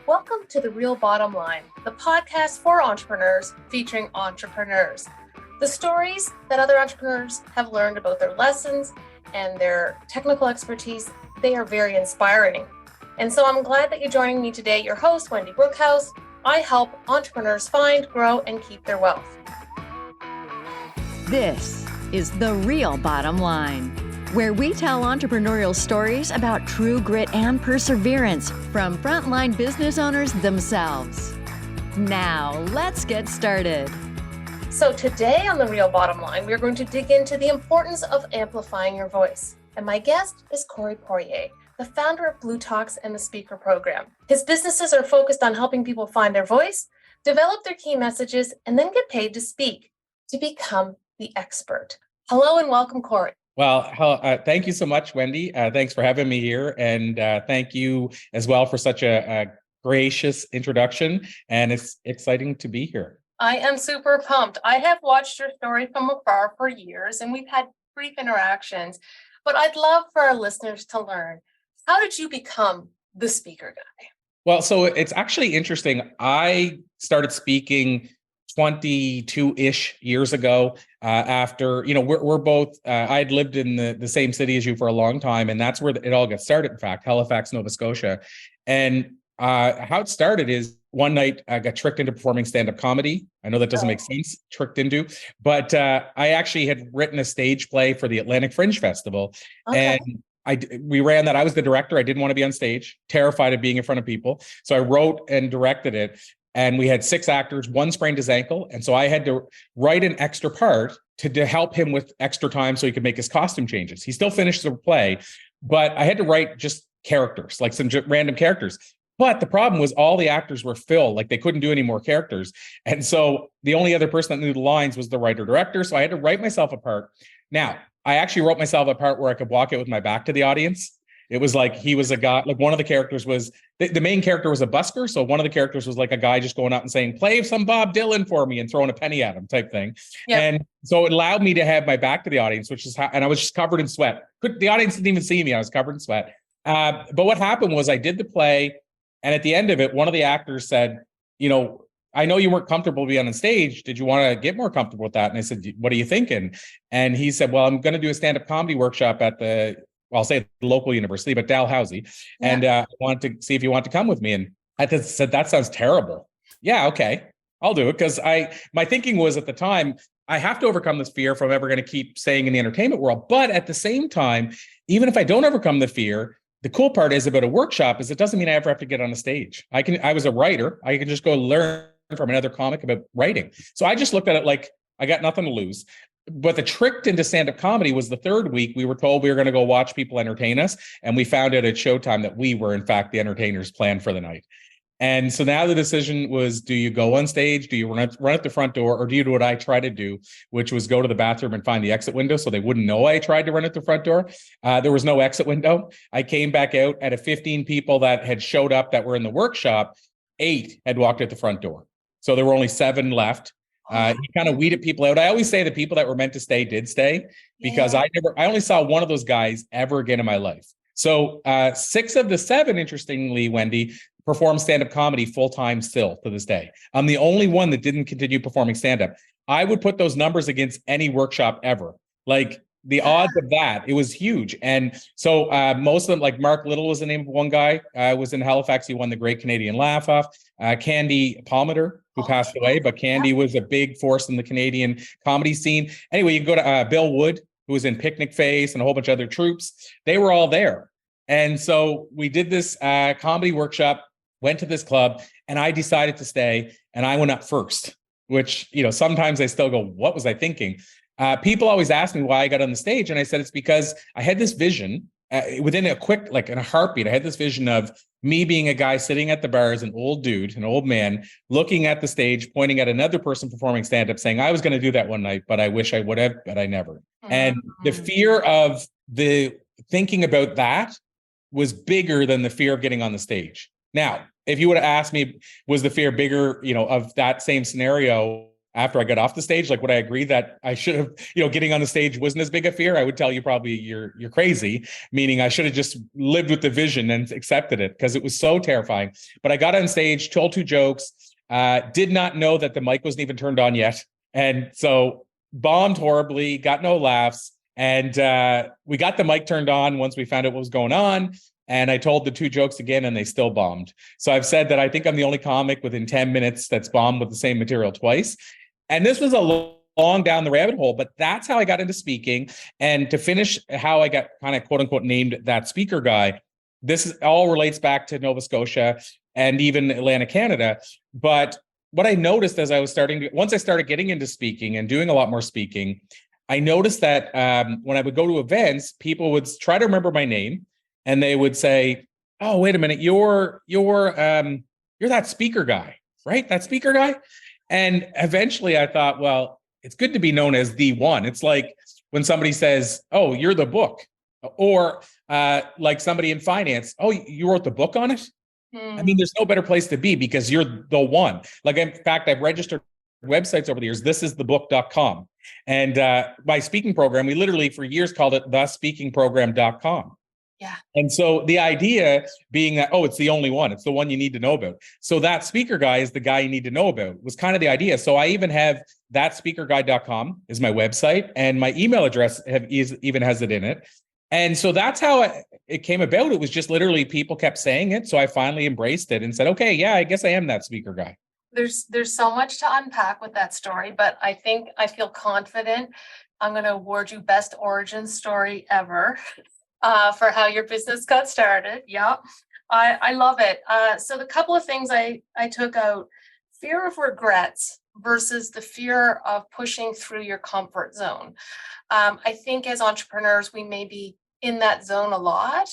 Welcome to The Real Bottom Line, the podcast for entrepreneurs featuring entrepreneurs. The stories that other entrepreneurs have learned about their lessons and their technical expertise, they are very inspiring. And so I'm glad that you're joining me today, your host, Wendy Brookhouse. I help entrepreneurs find, grow, and keep their wealth. This is The Real Bottom Line, where we tell entrepreneurial stories about true grit and perseverance from frontline business owners themselves. Now, let's get started. So today on The Real Bottom Line, we're going to dig into the importance of amplifying your voice. And my guest is Corey Poirier, the founder of Blue Talks and the Speaker Program. His businesses are focused on helping people find their voice, develop their key messages, and then get paid to speak, to become the expert. Hello and welcome, Corey. Well, thank you so much, Wendy. Thanks for having me here. And thank you as well for such a gracious introduction. And it's exciting to be here. I am super pumped. I have watched your story from afar for years, and we've had brief interactions. But I'd love for our listeners to learn, how did you become the speaker guy? Well, so it's actually interesting. I started speaking 22-ish years ago after, we're both, I'd lived in the same city as you for a long time. And that's where it all got started, in fact, Halifax, Nova Scotia. And how it started is one night I got tricked into performing stand-up comedy. I know that doesn't make sense, tricked into, but I actually had written a stage play for the Atlantic Fringe Festival. Okay. And we ran that. I was the director. I didn't want to be on stage, terrified of being in front of people. So I wrote and directed it. And we had 6 actors, one sprained his ankle. And so I had to write an extra part to help him with extra time so he could make his costume changes. He still finished the play, but I had to write just characters, like some random characters. But the problem was all the actors were filled, like they couldn't do any more characters. And so the only other person that knew the lines was the writer-director. So I had to write myself a part. Now, I actually wrote myself a part where I could walk it with my back to the audience. It was like he was a guy, like one of the characters was, the main character was a busker. So one of the characters was like a guy just going out and saying, play some Bob Dylan for me and throwing a penny at him type thing. Yep. And so it allowed me to have my back to the audience, which is how, and I was just covered in sweat. The audience didn't even see me. I was covered in sweat. But what happened was I did the play. And at the end of it, one of the actors said, I know you weren't comfortable being on stage. Did you want to get more comfortable with that? And I said, what are you thinking? And he said, well, I'm going to do a stand-up comedy workshop at I'll say the local university, but Dalhousie. Yeah. And I wanted to see if you want to come with me. And I said, that sounds terrible. Yeah, okay, I'll do it. Because my thinking was at the time, I have to overcome this fear if I'm ever going to keep staying in the entertainment world. But at the same time, even if I don't overcome the fear, the cool part is about a workshop is it doesn't mean I ever have to get on a stage. I was a writer. I can just go learn from another comic about writing. So I just looked at it like I got nothing to lose. But the trick into stand-up comedy was the third week. We were told we were going to go watch people entertain us. And we found out at Showtime that we were, in fact, the entertainers planned for the night. And so now the decision was, do you go on stage? Do you run at the front door? Or do you do what I tried to do, which was go to the bathroom and find the exit window so they wouldn't know I tried to run at the front door? There was no exit window. I came back out at 15 people that had showed up that were in the workshop. 8 had walked out the front door. So there were only 7 left. He kind of weeded people out. I always say the people that were meant to stay did stay because I only saw one of those guys ever again in my life. So 6 of the 7, interestingly, Wendy, perform stand-up comedy full-time still to this day. I'm the only one that didn't continue performing stand-up. I would put those numbers against any workshop ever. Like the odds of that, it was huge. And so most of them, like Mark Little was the name of one guy, was in Halifax. He won the Great Canadian Laugh-Off. Candy Palmater, who passed away, but Candy was a big force in the Canadian comedy scene. Anyway, you go to Bill Wood, who was in Picnic Face and a whole bunch of other troops. They were all there. And so we did this comedy workshop, went to this club, and I decided to stay. And I went up first, which, sometimes I still go, what was I thinking? People always ask me why I got on the stage. And I said, it's because I had this vision within a quick, like in a heartbeat, I had this vision of me being a guy sitting at the bar as an old dude, an old man, looking at the stage, pointing at another person performing stand-up, saying, I was going to do that one night, but I wish I would have, but I never. Mm-hmm. And the fear of the thinking about that was bigger than the fear of getting on the stage. Now, if you would have asked me, was the fear bigger, of that same scenario after I got off the stage? Like, would I agree that I should have, getting on the stage wasn't as big a fear? I would tell you probably you're crazy, meaning I should have just lived with the vision and accepted it because it was so terrifying. But I got on stage, told 2 jokes, did not know that the mic wasn't even turned on yet. And so bombed horribly, got no laughs. And we got the mic turned on once we found out what was going on. And I told the 2 jokes again, and they still bombed. So I've said that I think I'm the only comic within 10 minutes that's bombed with the same material twice. And this was a long down the rabbit hole, but that's how I got into speaking. And to finish how I got kind of quote unquote named that speaker guy, all relates back to Nova Scotia and even Atlantic, Canada. But what I noticed as I was once I started getting into speaking and doing a lot more speaking, I noticed that when I would go to events, people would try to remember my name. And they would say, "Oh, wait a minute, you're that speaker guy, right? That speaker guy." And eventually I thought, well, it's good to be known as the one. It's like when somebody says, "Oh, you're the book," or like somebody in finance, "Oh, you wrote the book on it." I mean, there's no better place to be because you're the one. Like, in fact, I've registered websites over the years. Thisisthebook.com. And my speaking program, we literally for years called it thespeakingprogram.com. Yeah. And so the idea being that, it's the only one. It's the one you need to know about. So that speaker guy is the guy you need to know about was kind of the idea. So I even have thatspeakerguy.com is my website, and my email address even has it in it. And so that's how it came about. It was just literally people kept saying it. So I finally embraced it and said, okay, yeah, I guess I am that speaker guy. There's so much to unpack with that story, but I think I feel confident. I'm going to award you best origin story ever. For how your business got started. Yeah, I love it. So the couple of things I took out: fear of regrets versus the fear of pushing through your comfort zone. I think as entrepreneurs, we may be in that zone a lot.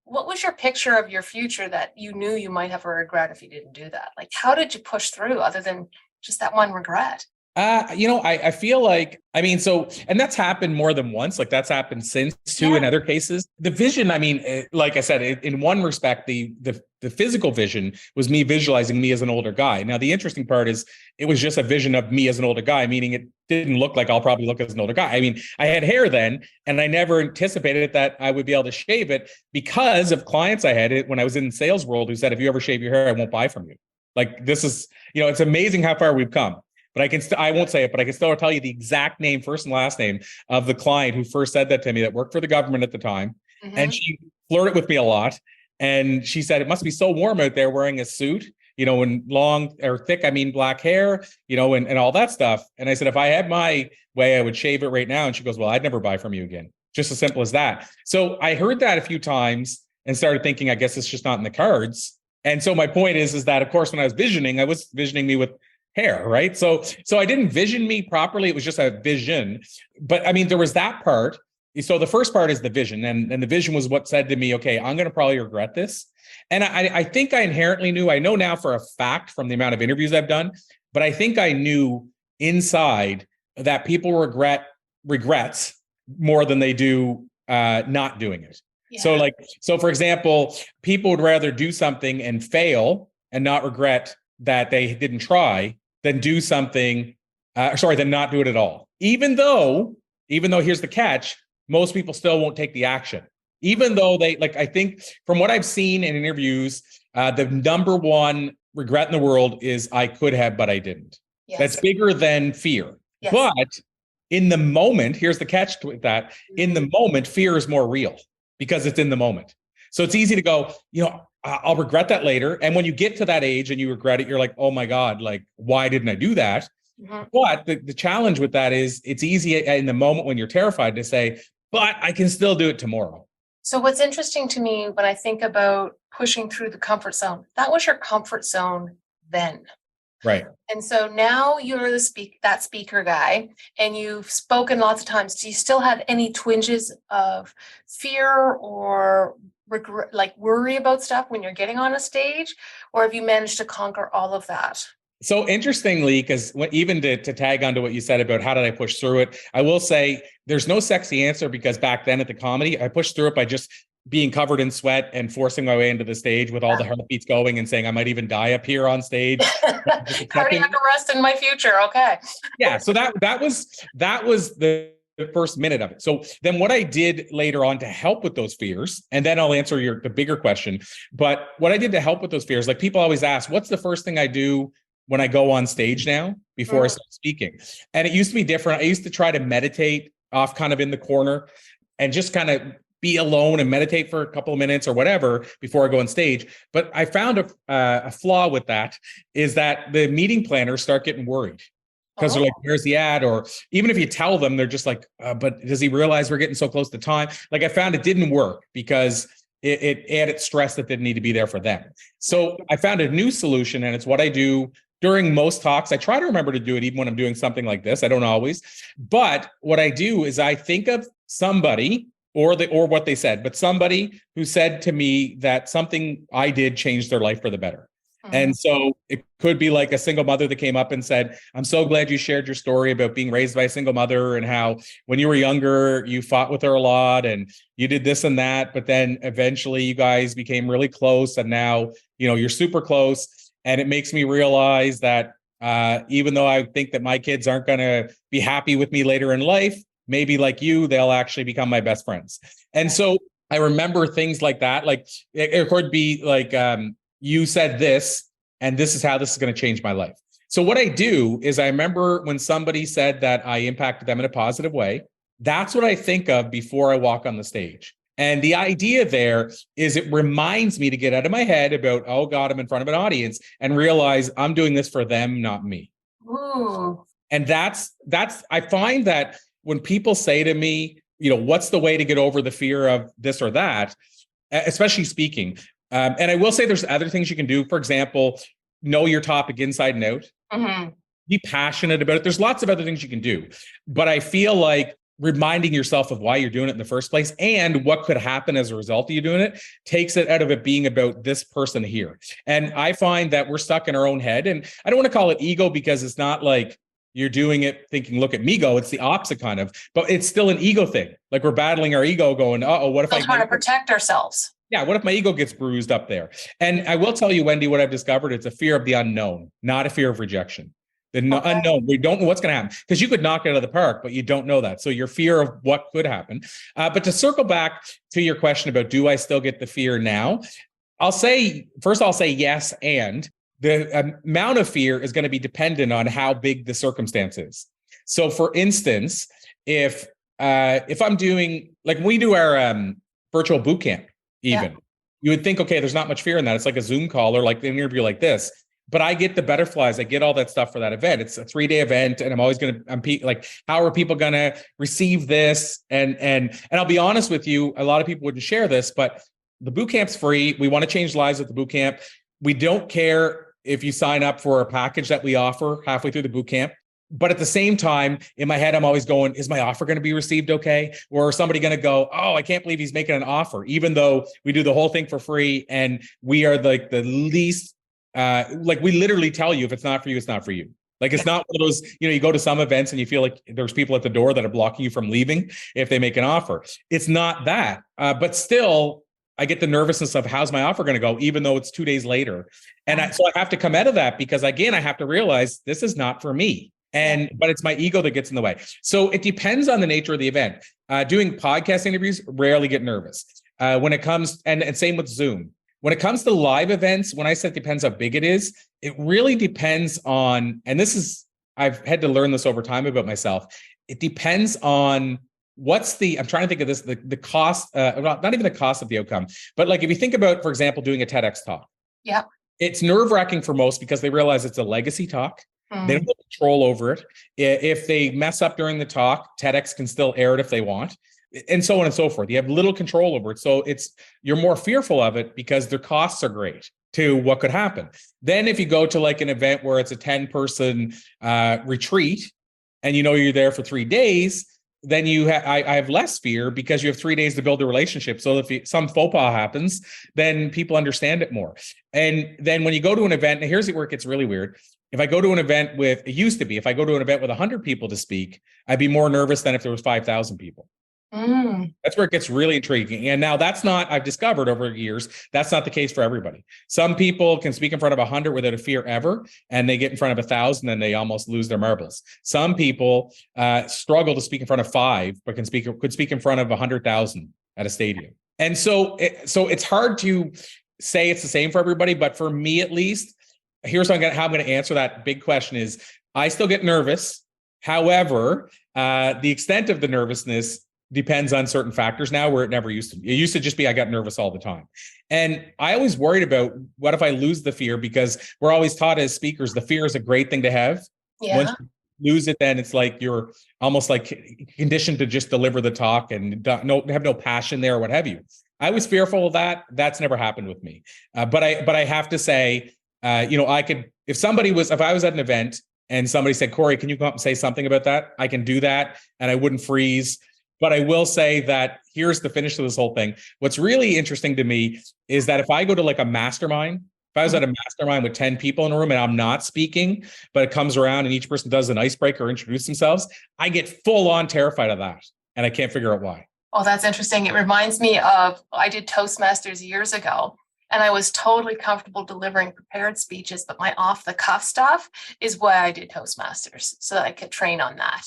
What was your picture of your future that you knew you might have a regret if you didn't do that? Like, how did you push through other than just that one regret? I feel like, and that's happened more than once. Like that's happened since too, in other cases. The vision, like I said, in one respect, the physical vision was me visualizing me as an older guy. Now, the interesting part is it was just a vision of me as an older guy, meaning it didn't look like I'll probably look as an older guy. I mean, I had hair then, and I never anticipated that I would be able to shave it because of clients I had when I was in the sales world who said, if you ever shave your hair, I won't buy from you. Like, this is, it's amazing how far we've come. But I won't say it, but I can still tell you the exact name, first and last name of the client who first said that to me, that worked for the government at the time. Mm-hmm. And she flirted with me a lot. And she said, it must be so warm out there wearing a suit, and long or thick, black hair, and all that stuff. And I said, if I had my way, I would shave it right now. And she goes, well, I'd never buy from you again. Just as simple as that. So I heard that a few times and started thinking, I guess it's just not in the cards. And so my point is that, of course, when I was visioning me with hair, right? So I didn't vision me properly. It was just a vision. But there was that part. So the first part is the vision. And the vision was what said to me, okay, I'm going to probably regret this. And I think I inherently knew, I know now for a fact from the amount of interviews I've done, but I think I knew inside that people regrets more than they do not doing it. Yeah. So for example, people would rather do something and fail and not regret that they didn't try than do something, than not do it at all. Even though here's the catch, most people still won't take the action. Even though I think from what I've seen in interviews, the number one regret in the world is I could have, but I didn't. Yes. That's bigger than fear. Yes. But in the moment, here's the catch to that. In the moment, fear is more real because it's in the moment. So it's easy to go, I'll regret that later. And when you get to that age and you regret it, you're like, oh my God, why didn't I do that? Mm-hmm. But the challenge with that is it's easy in the moment when you're terrified to say, but I can still do it tomorrow. So what's interesting to me when I think about pushing through the comfort zone, that was your comfort zone then. Right. And so now you're that speaker guy, and you've spoken lots of times. Do you still have any twinges of fear or regret, worry about stuff when you're getting on a stage, or have you managed to conquer all of that? So interestingly, because even to tag onto what you said about how did I push through it, I will say there's no sexy answer, because back then at the comedy, I pushed through it by just being covered in sweat and forcing my way into the stage with all the heartbeats going and saying I might even die up here on stage. Cardiac arrest in my future. Okay. Yeah. So that was the first minute of it. So then what I did later on to help with those fears, and then I'll answer the bigger question, but what I did to help with those fears, like people always ask, what's the first thing I do when I go on stage now before I start speaking? And it used to be different. I used to try to meditate off kind of in the corner and just kind of be alone and meditate for a couple of minutes or whatever before I go on stage. But I found a flaw with that is that the meeting planners start getting worried because they're like, where's he at? Or even if you tell them, they're just like, but does he realize we're getting so close to time? Like I found it didn't work because it added stress that didn't need to be there for them. So I found a new solution, and it's what I do during most talks. I try to remember to do it even when I'm doing something like this. I don't always, but what I do is I think of somebody or what they said, but somebody who said to me that something I did changed their life for the better. And so it could be like a single mother that came up and said, I'm so glad you shared your story about being raised by a single mother and how when you were younger, you fought with her a lot and you did this and that, but then eventually you guys became really close and now, you're super close. And it makes me realize that even though I think that my kids aren't going to be happy with me later in life, maybe like you, they'll actually become my best friends. And so I remember things like that. Like it could be like, you said this, and this is how this is going to change my life. So what I do is I remember when somebody said that I impacted them in a positive way, that's what I think of before I walk on the stage. And the idea there is it reminds me to get out of my head about, oh God, I'm in front of an audience and realize I'm doing this for them, not me. Ooh. And that's, I find that when people say to me, what's the way to get over the fear of this or that, especially speaking. And I will say there's other things you can do. For example, know your topic inside and out. Mm-hmm. Be passionate about it. There's lots of other things you can do. But I feel like reminding yourself of why you're doing it in the first place and what could happen as a result of you doing it takes it out of it being about this person here. And I find that we're stuck in our own head. And I don't want to call it ego because it's not like you're doing it thinking, look at me go. It's the opposite kind of, but it's still an ego thing. Like we're battling our ego going, what if We're trying to protect ourselves. Yeah, what if my ego gets bruised up there? And I will tell you, Wendy, what I've discovered, it's a fear of the unknown, not a fear of rejection. The unknown, we don't know what's going to happen because you could knock it out of the park, but you don't know that. So your fear of what could happen. But to circle back to your question about, do I still get the fear now? I'll say yes. And the amount of fear is going to be dependent on how big the circumstance is. So for instance, if I'm doing, like when we do our virtual boot camp, you would think, okay, there's not much fear in that. It's like a Zoom call or like an interview like this. But I get the butterflies. I get all that stuff for that event. It's a 3-day event, and I'm always going to, like, how are people going to receive this? And I'll be honest with you, a lot of people wouldn't share this, but the boot camp's free. We want to change lives at the boot camp. We don't care if you sign up for a package that we offer halfway through the boot camp. But at the same time, in my head, I'm always going, is my offer going to be received okay? Or is somebody going to go, oh, I can't believe he's making an offer, even though we do the whole thing for free and we are like the least. Like we literally tell you, if it's not for you, it's not for you. Like it's not one of those, you go to some events and you feel like there's people at the door that are blocking you from leaving if they make an offer. It's not that, but still, I get the nervousness of how's my offer going to go, even though it's 2 days later. And so I have to come out of that because again, I have to realize this is not for me. But it's my ego that gets in the way. So it depends on the nature of the event. Doing podcast interviews, rarely get nervous. When it comes, and same with Zoom. When it comes to live events, when I said depends how big it is, it really depends on, and I've had to learn this over time about myself. It depends on I'm trying to think of this, the cost, not even the cost of the outcome, but like if you think about, for example, doing a TEDx talk. Yeah. It's nerve-wracking for most because they realize it's a legacy talk. They don't have control over it. If they mess up during the talk, TEDx can still air it if they want, and so on and so forth. You have little control over it. So you're more fearful of it because their costs are great to what could happen. Then if you go to like an event where it's a 10-person retreat and you're there for 3 days, then I have less fear because you have 3 days to build a relationship. So if some faux pas happens, then people understand it more. And then when you go to an event, and here's where it gets really weird. If I go to an event if I go to an event with 100 people to speak, I'd be more nervous than if there was 5,000 people. That's where it gets really intriguing. And now that's not, I've discovered over years, that's not the case for everybody. Some people can speak in front of 100 without a fear ever, and they get in front of 1,000 and they almost lose their marbles. Some people struggle to speak in front of 5, but could speak in front of 100,000 at a stadium. And so it's hard to say it's the same for everybody, but for me at least, here's how I'm going to answer that big question is I still get nervous. However, the extent of the nervousness depends on certain factors now where it never used to be. It used to just be I got nervous all the time. And I always worried about what if I lose the fear, because we're always taught as speakers, the fear is a great thing to have. Yeah. Once you lose it, then it's like you're almost like conditioned to just deliver the talk and have no passion there or what have you. I was fearful of that. That's never happened with me. But I have to say, I could, if I was at an event and somebody said, Corey, can you come up and say something about that? I can do that and I wouldn't freeze. But I will say that here's the finish of this whole thing. What's really interesting to me is that if I go to like a mastermind, if I was at a mastermind with 10 people in a room and I'm not speaking, but it comes around and each person does an icebreaker or introduce themselves, I get full on terrified of that. And I can't figure out why. Oh, that's interesting. It reminds me of, I did Toastmasters years ago, and I was totally comfortable delivering prepared speeches, but my off the cuff stuff is why I did Toastmasters, so that I could train on that.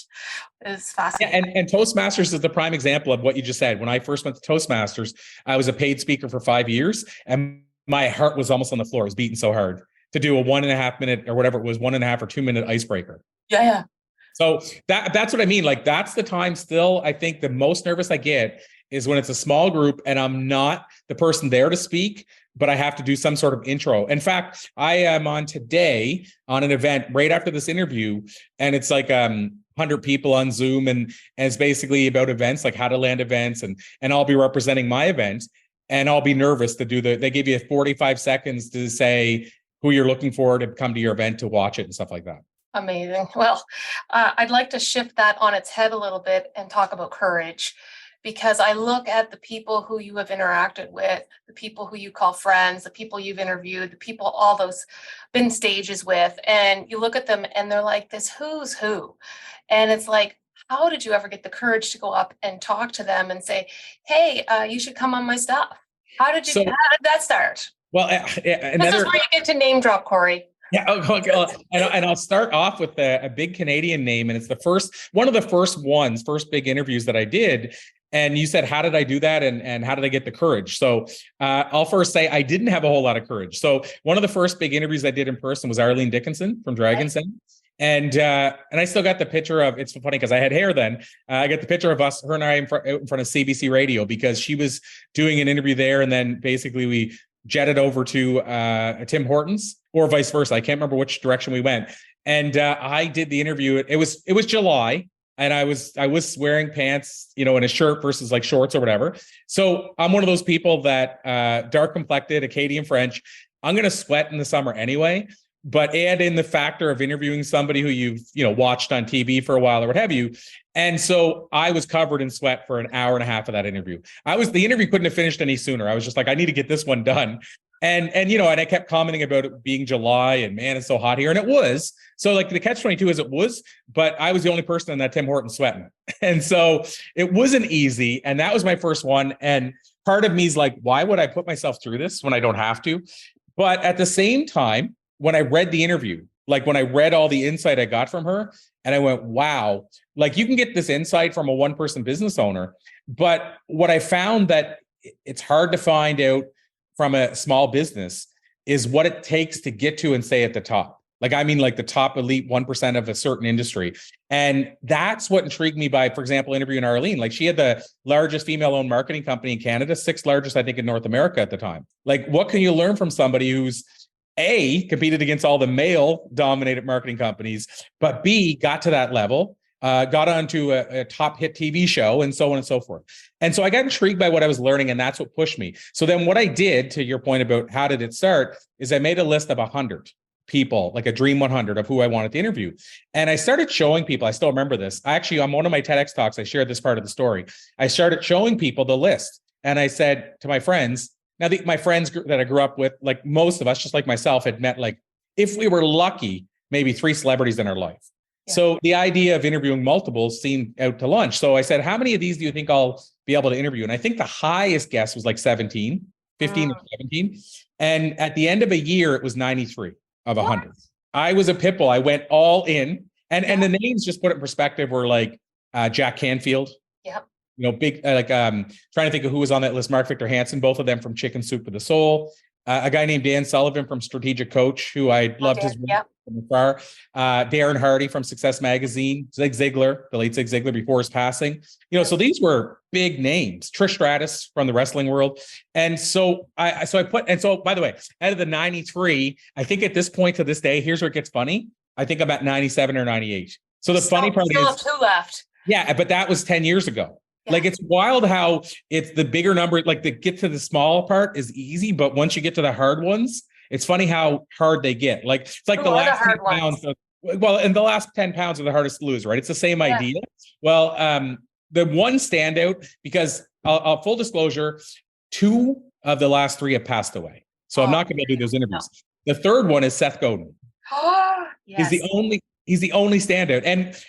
It's fascinating. Yeah, and Toastmasters is the prime example of what you just said. When I first went to Toastmasters, I was a paid speaker for 5 years and my heart was almost on the floor. It was beating so hard to do a 1.5 minute or whatever it was, 1.5 or 2 minute icebreaker. Yeah. So that's what I mean. Like that's the time still, I think the most nervous I get is when it's a small group and I'm not the person there to speak, but I have to do some sort of intro. In fact, I am on today on an event right after this interview, and it's like 100 people on Zoom, and it's basically about events, like how to land events, and I'll be representing my event, and I'll be nervous to do they give you 45 seconds to say who you're looking for to come to your event to watch it and stuff like that. Amazing. Well, I'd like to shift that on its head a little bit and talk about courage, because I look at the people who you have interacted with, the people who you call friends, the people you've interviewed, the people, all those been stages with, and you look at them and they're like this who's who. And it's like, how did you ever get the courage to go up and talk to them and say, hey, you should come on my stuff? How did that start? Well, this is where you get to name drop, Corey. Yeah, and I'll start off with a big Canadian name, and it's one of the first big interviews that I did. And you said, how did I do that? And how did I get the courage? So I'll first say I didn't have a whole lot of courage. So one of the first big interviews I did in person was Arlene Dickinson from Dragon's Den. And I still got the picture of, it's funny because I had hair then. I got the picture of her and I in front of CBC Radio, because she was doing an interview there. And then basically we jetted over to Tim Hortons, or vice versa. I can't remember which direction we went. And I did the interview. It was July, and I was wearing pants, in a shirt versus like shorts or whatever. So I'm one of those people that dark complected, Acadian French. I'm going to sweat in the summer anyway. But add in the factor of interviewing somebody who you've watched on TV for a while or what have you. And so I was covered in sweat for an hour and a half of that interview. The interview couldn't have finished any sooner. I was just like, I need to get this one done. And I kept commenting about it being July and man, it's so hot here. And it was. So like the catch-22 is it was, but I was the only person in that Tim Hortons sweating. And so it wasn't easy. And that was my first one. And part of me is like, why would I put myself through this when I don't have to? But at the same time, when I read the interview, like when I read all the insight I got from her, and I went, wow, like you can get this insight from a one-person business owner. But what I found that it's hard to find out from a small business is what it takes to get to and stay at the top. Like, I mean, like the top elite 1% of a certain industry. And that's what intrigued me by, for example, interviewing Arlene. Like she had the largest female-owned marketing company in Canada, 6th largest, I think, in North America at the time. Like, what can you learn from somebody who's A, competed against all the male-dominated marketing companies, but B, got to that level, got onto a top hit TV show, and so on and so forth. And so I got intrigued by what I was learning, and that's what pushed me. So then what I did, to your point about how did it start, is I made a list of 100 people, like a dream 100 of who I wanted to interview. And I started showing people, I still remember this. Actually, on one of my TEDx talks, I shared this part of the story. I started showing people the list. And I said to my friends, now, my friends that I grew up with, like most of us, just like myself, had met, like, if we were lucky, maybe 3 celebrities in our life. So the idea of interviewing multiples seemed out to lunch. So I said, how many of these do you think I'll be able to interview? And I think the highest guess was like 17, 15 or 17. And at the end of a year, it was 93 of 100. I was a pit bull. I went all in. And the names, just put it in perspective, were like Jack Canfield. Yep. Big, trying to think of who was on that list. Mark Victor Hansen, both of them from Chicken Soup for the Soul. A guy named Dan Sullivan from Strategic Coach, who I loved his work from afar. Darren Hardy from Success Magazine. Zig Ziglar, the late Zig Ziglar before his passing. So these were big names. Trish Stratus from the wrestling world. And so by the way, out of the 93, I think at this point to this day, here's where it gets funny. I think I'm at 97 or 98. So the funny part still is, have two left. Yeah, but that was 10 years ago. Yeah. Like, it's wild how it's the bigger number, like the get to the small part is easy, but once you get to the hard ones, it's funny how hard they get. Like, it's like the last 10 pounds. And the last 10 pounds are the hardest to lose, right? It's the same idea. Well, the one standout, because I'll full disclosure, 2 of the last 3 have passed away. So I'm not going to do those interviews. No. The third one is Seth Godin. Yes. He's the only standout.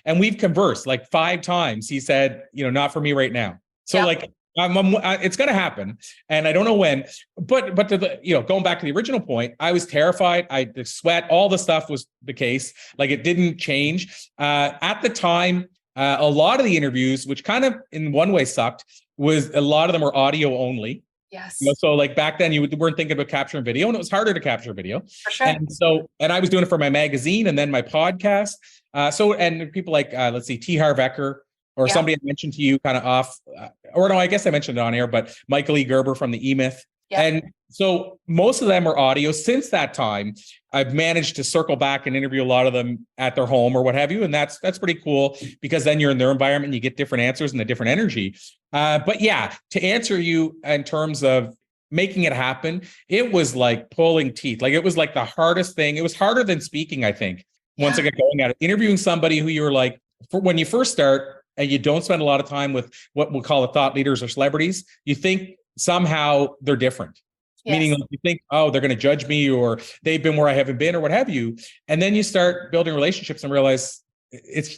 And we've conversed like 5 times. He said, not for me right now. So it's going to happen. And I don't know when, but going back to the original point, I was terrified. The sweat, all the stuff was the case. Like, it didn't change. At the time, a lot of the interviews, which kind of in one way sucked, was a lot of them were audio only. Yes. So like back then you weren't thinking about capturing video, and it was harder to capture video. For sure. And I was doing it for my magazine and then my podcast. And people like, let's see, T. Harv Eker, or somebody I mentioned to you kind of off, or no, I guess I mentioned it on air, but Michael E. Gerber from the E-Myth. Yeah. And so most of them are audio. Since that time, I've managed to circle back and interview a lot of them at their home or what have you. And that's pretty cool, because then you're in their environment and you get different answers and a different energy. But yeah, to answer you in terms of making it happen, it was like pulling teeth. Like, it was like the hardest thing. It was harder than speaking, I think, once I got going at it. Interviewing somebody who you were like, when you first start and you don't spend a lot of time with what we'll call thought leaders or celebrities, you think somehow they're different. Yes. Meaning, like, you think, oh, they're going to judge me, or they've been where I haven't been, or what have you. And then you start building relationships and realize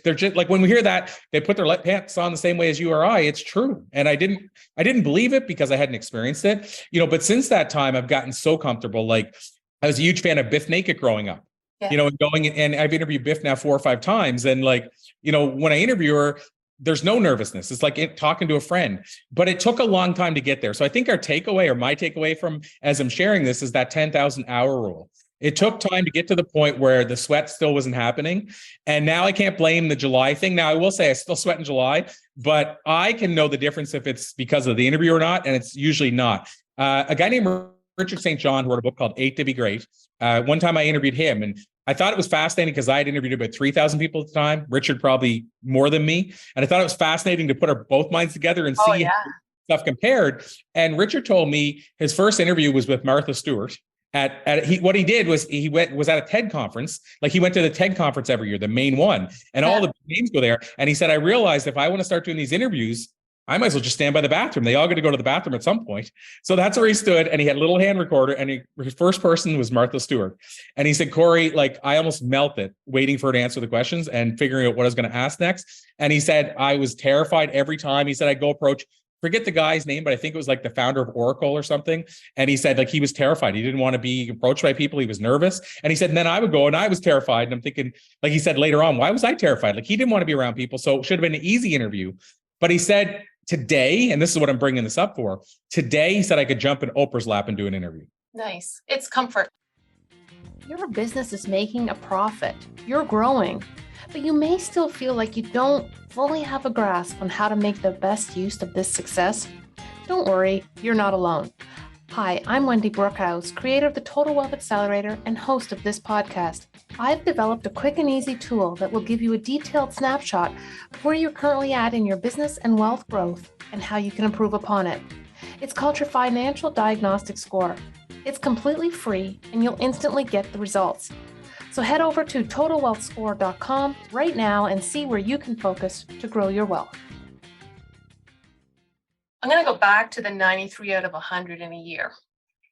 they're just like, when we hear that they put their pants on the same way as you or I, it's true. And I didn't believe it because I hadn't experienced it, but since that time, I've gotten so comfortable. Like, I was a huge fan of Biff Naked growing up, and going, and I've interviewed Biff now 4 or 5 times. And like, when I interview her, there's no nervousness. It's like talking to a friend, but it took a long time to get there. So I think my takeaway from, as I'm sharing this, is that 10,000 hour rule. It took time to get to the point where the sweat still wasn't happening. And now I can't blame the July thing. Now, I will say I still sweat in July, but I can know the difference if it's because of the interview or not. And it's usually not. A guy named Richard St. John, who wrote a book called 8 to Be Great. One time I interviewed him, and I thought it was fascinating because I had interviewed about 3,000 people at the time. Richard probably more than me. And I thought it was fascinating to put our both minds together and see stuff compared. And Richard told me his first interview was with Martha Stewart. What he did was he was at a TED conference. Like, he went to the TED conference every year, the main one, and all the names go there. And he said, I realized if I want to start doing these interviews, I might as well just stand by the bathroom. They all got to go to the bathroom at some point. So that's where he stood, and he had a little hand recorder, and his first person was Martha Stewart. And he said, Corey, like, I almost melted waiting for her to answer the questions and figuring out what I was going to ask next. And he said, I was terrified every time. He said, I'd go approach, forget the guy's name, but I think it was like the founder of Oracle or something. And he said, like, he was terrified. He didn't want to be approached by people. He was nervous. And he said, and then I would go and I was terrified. And I'm thinking, like he said later on, why was I terrified? Like, he didn't want to be around people. So it should have been an easy interview. But he said, today, and this is what I'm bringing this up for, today, he said, I could jump in Oprah's lap and do an interview. Nice. It's comfort. Your business is making a profit. You're growing, but you may still feel like you don't fully have a grasp on how to make the best use of this success. Don't worry, you're not alone. Hi, I'm Wendy Brookhouse, creator of the Total Wealth Accelerator and host of this podcast. I've developed a quick and easy tool that will give you a detailed snapshot of where you're currently at in your business and wealth growth and how you can improve upon it. It's called your Financial Diagnostic Score. It's completely free and you'll instantly get the results. So head over to TotalWealthScore.com right now and see where you can focus to grow your wealth. I'm going to go back to the 93 out of 100 in a year.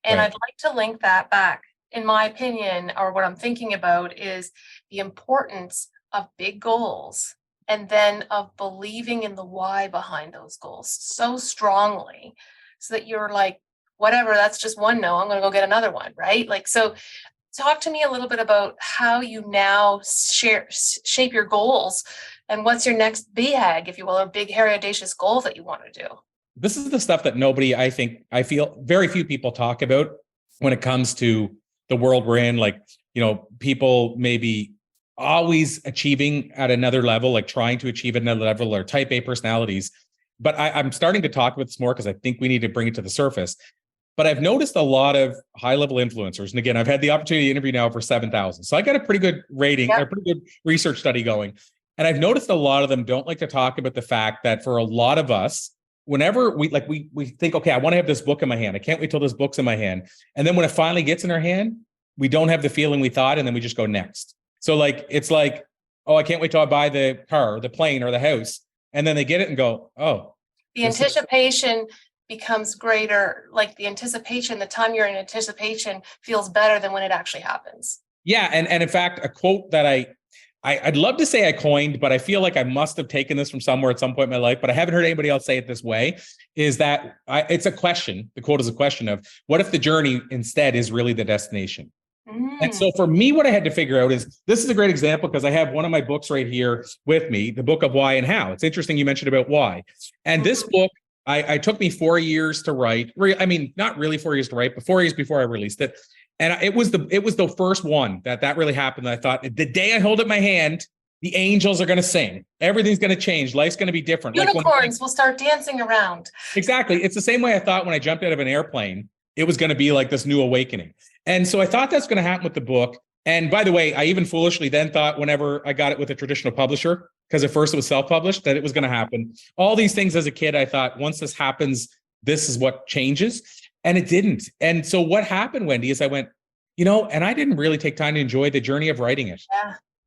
And Right. I'd like to link that back. In my opinion, or what I'm thinking about, is the importance of big goals and then of believing in the why behind those goals so strongly so that you're like, whatever, that's just one no, I'm going to go get another one, right? Like, so talk to me a little bit about how you now shape your goals and what's your next BHAG, if you will, or big, hairy, audacious goal that you want to do. This is the stuff that I feel very few people talk about when it comes to the world we're in. Like, people maybe always achieving at another level, like trying to achieve at another level, or type A personalities. But I'm starting to talk about this more because I think we need to bring it to the surface. But I've noticed a lot of high-level influencers. And again, I've had the opportunity to interview now for 7,000. So I got a pretty good rating, a pretty good research study going. And I've noticed a lot of them don't like to talk about the fact that for a lot of us, whenever we think, okay, I want to have this book in my hand. I can't wait till this book's in my hand. And then when it finally gets in our hand, we don't have the feeling we thought, and then we just go next. So it's like, oh, I can't wait till I buy the car, or the plane, or the house. And then they get it and go, oh. The anticipation becomes greater. Like the time you're in anticipation feels better than when it actually happens. Yeah. And in fact, a quote that I'd love to say I coined, but I feel like I must have taken this from somewhere at some point in my life, but I haven't heard anybody else say it this way, is that it's a question. The quote is a question of, what if the journey instead is really the destination? And so for me, what I had to figure out is, this is a great example because I have one of my books right here with me, the book of Why and How. It's interesting you mentioned about why. And this book, I took me 4 years to write. I mean, not really 4 years to write, but 4 years before I released it. And it was the first one that really happened. I thought, the day I hold it in my hand, the angels are going to sing. Everything's going to change. Life's going to be different. Unicorns will start dancing around. Exactly. It's the same way I thought when I jumped out of an airplane, it was going to be like this new awakening. And so I thought that's going to happen with the book. And by the way, I even foolishly then thought, whenever I got it with a traditional publisher, because at first it was self-published, that it was going to happen. All these things as a kid, I thought, once this happens, this is what changes. And it didn't. And so what happened, Wendy, is I went, and I didn't really take time to enjoy the journey of writing it,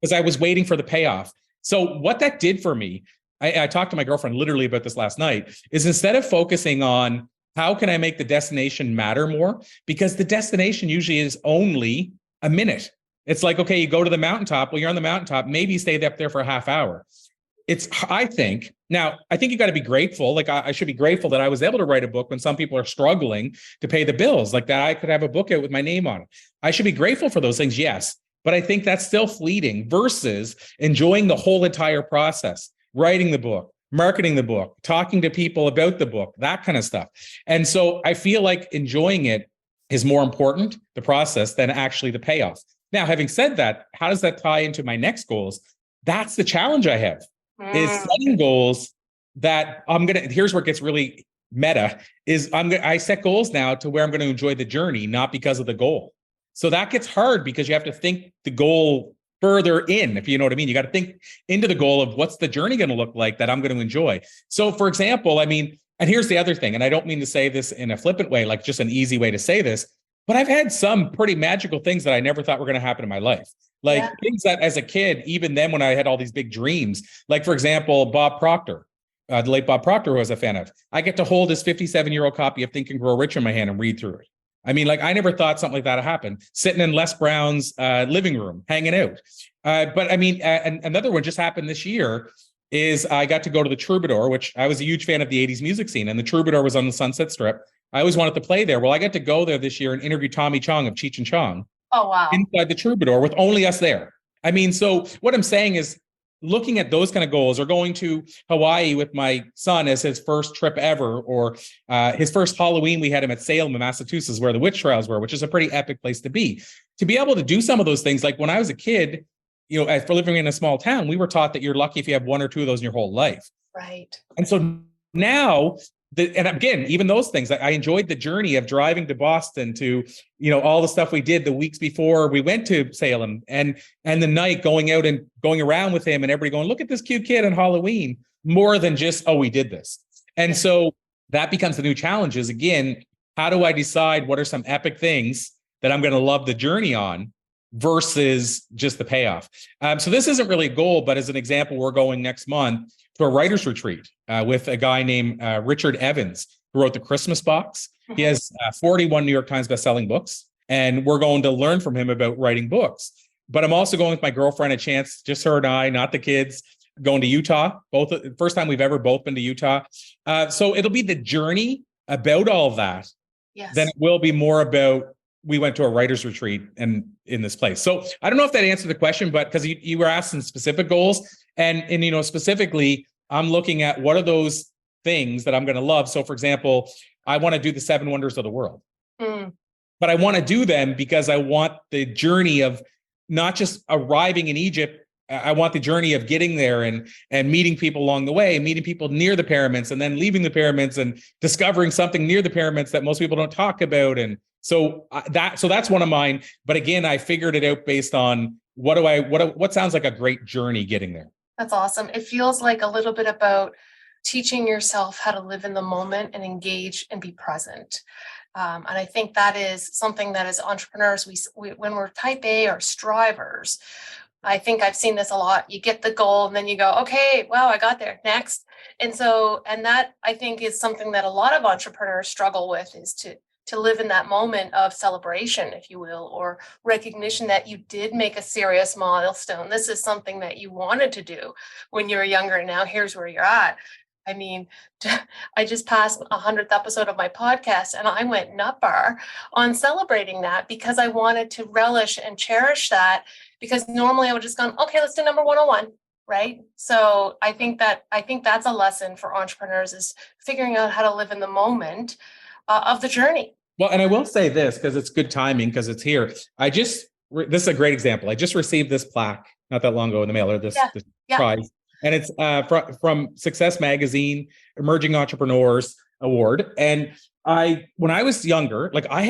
because I was waiting for the payoff. So what that did for me, I talked to my girlfriend literally about this last night, is instead of focusing on how can I make the destination matter more, because the destination usually is only a minute. It's like, okay, you go to the mountaintop. Well, you're on the mountaintop. Maybe you stay up there for a half hour. I think you got to be grateful. Like I should be grateful that I was able to write a book when some people are struggling to pay the bills, like that I could have a book out with my name on it. I should be grateful for those things. Yes. But I think that's still fleeting versus enjoying the whole entire process, writing the book, marketing the book, talking to people about the book, that kind of stuff. And so I feel like enjoying it is more important, the process, than actually the payoff. Now, having said that, how does that tie into my next goals? That's the challenge I have, is setting goals that here's where it gets really meta, I set goals now to where I'm going to enjoy the journey, not because of the goal. So that gets hard because you have to think the goal further in, if you know what I mean. You got to think into the goal of what's the journey going to look like that I'm going to enjoy. So for example, and here's the other thing, and I don't mean to say this in a flippant way, like just an easy way to say this, but I've had some pretty magical things that I never thought were going to happen in my life. Like things that as a kid, even then when I had all these big dreams, like for example, Bob Proctor, the late Bob Proctor, who I was a fan of, I get to hold his 57-year-old copy of Think and Grow Rich in my hand and read through it. I never thought something like that would happen, sitting in Les Brown's living room, hanging out. And another one just happened this year is I got to go to the Troubadour, which I was a huge fan of the 80s music scene. And the Troubadour was on the Sunset Strip. I always wanted to play there. Well, I got to go there this year and interview Tommy Chong of Cheech and Chong. Oh, wow. Inside the Troubadour with only us there. So what I'm saying is, looking at those kind of goals, or going to Hawaii with my son as his first trip ever, or his first Halloween, we had him at Salem, Massachusetts, where the witch trials were, which is a pretty epic place to be. To be able to do some of those things, like when I was a kid, for living in a small town, we were taught that you're lucky if you have one or two of those in your whole life. Right. And so now, and again, even those things, I enjoyed the journey of driving to Boston to, all the stuff we did the weeks before we went to Salem, and the night going out and going around with him and everybody going, look at this cute kid on Halloween, more than just, oh, we did this. And so that becomes the new challenge is, again, how do I decide what are some epic things that I'm going to love the journey on versus just the payoff? So this isn't really a goal, but as an example, we're going next month to a writer's retreat with a guy named Richard Evans, who wrote The Christmas Box. He has 41 New York Times bestselling books, and we're going to learn from him about writing books. but I'm also going with my girlfriend, a chance, just her and I, not the kids, going to Utah. Both first time we've ever both been to Utah. So it'll be the journey about all that. Yes. Then it will be more about, we went to a writer's retreat and in this place. So I don't know if that answered the question, but because you were asking specific goals and, specifically, I'm looking at what are those things that I'm going to love. So for example, I want to do the 7 wonders of the world, but I want to do them because I want the journey of not just arriving in Egypt. I want the journey of getting there and meeting people along the way, meeting people near the pyramids, and then leaving the pyramids and discovering something near the pyramids that most people don't talk about. And so that's one of mine. But again, I figured it out based on what sounds like a great journey getting there. That's awesome. It feels like a little bit about teaching yourself how to live in the moment and engage and be present. And I think that is something that as entrepreneurs, we when we're type A or strivers, I think I've seen this a lot. You get the goal and then you go, okay, wow, I got there, next. And that I think is something that a lot of entrepreneurs struggle with, is to live in that moment of celebration, if you will, or recognition that you did make a serious milestone. This is something that you wanted to do when you were younger, and now here's where you're at. I mean, I just passed 100th episode of my podcast and I went nut bar on celebrating that because I wanted to relish and cherish that, because normally I would just gone, okay, let's do number 101. Right. So I think that's a lesson for entrepreneurs, is figuring out how to live in the moment of the journey. Well, and I will say this, because it's good timing, because it's here. This is a great example. I just received this plaque not that long ago in the mail, or this prize. And it's from Success Magazine, Emerging Entrepreneurs Award. And when I was younger, like I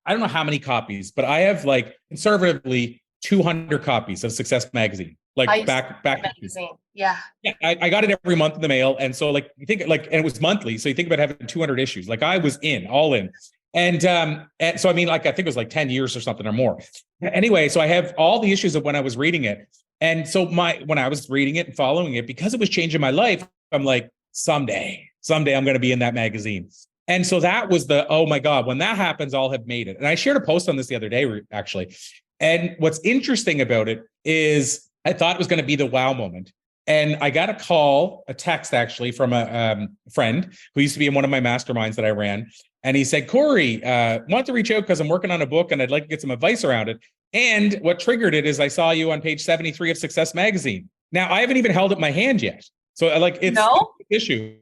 don't know how many copies, but I have like conservatively 200 copies of Success Magazine. Like back magazine. Yeah. I got it every month in the mail. And so like, you think like, and it was monthly. So you think about having 200 issues. Like I was all in. And so, I mean, like, I think it was like 10 years or something or more. Anyway, so I have all the issues of when I was reading it. And so when I was reading it and following it, because it was changing my life, I'm like, someday I'm going to be in that magazine. And so that was oh my God, when that happens, I'll have made it. And I shared a post on this the other day, actually. And what's interesting about it is I thought it was going to be the wow moment. And I got a text actually from a friend who used to be in one of my masterminds that I ran. And he said, Corey, want to reach out because I'm working on a book and I'd like to get some advice around it. And what triggered it is I saw you on page 73 of Success Magazine. Now, I haven't even held up my hand yet. So like it's an issue.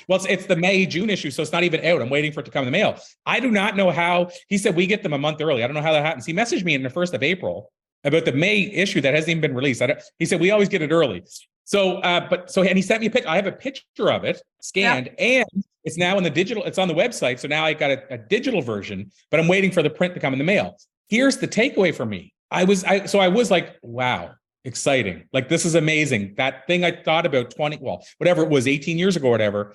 Well, it's the May-June issue, so it's not even out. I'm waiting for it to come in the mail. I do not know how. He said we get them a month early. I don't know how that happens. He messaged me on the 1st of April about the May issue that hasn't even been released. He said we always get it early. So, and he sent me a picture. I have a picture of it scanned, and it's now in the digital. It's on the website. So now I got a digital version, but I'm waiting for the print to come in the mail. Here's the takeaway for me. I was like, wow, exciting. Like, this is amazing. That thing I thought about 18 years ago, whatever,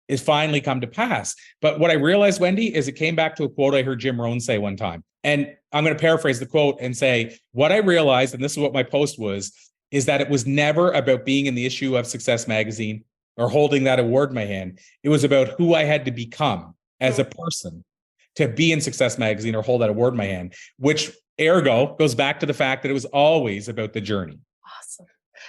is finally come to pass. But what I realized, Wendy, is it came back to a quote I heard Jim Rohn say one time. And I'm going to paraphrase the quote and say, what I realized, and this is what my post was, is that it was never about being in the issue of Success Magazine or holding that award in my hand. It was about who I had to become as a person to be in Success Magazine or hold that award in my hand, which ergo goes back to the fact that it was always about the journey. Awesome.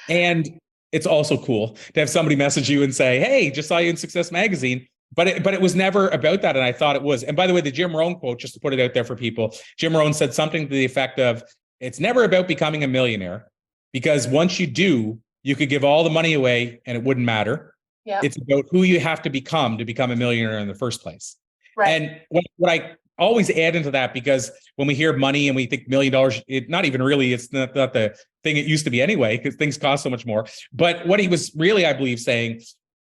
And it's also cool to have somebody message you and say, hey, just saw you in Success Magazine. But it was never about that. And I thought it was. And by the way, the Jim Rohn quote, just to put it out there for people, Jim Rohn said something to the effect of, it's never about becoming a millionaire, because once you do, you could give all the money away and it wouldn't matter. Yeah. It's about who you have to become a millionaire in the first place. Right. And what I always add into that, because when we hear money and we think $1 million, it's not the thing it used to be anyway, because things cost so much more. But what he was really, I believe, saying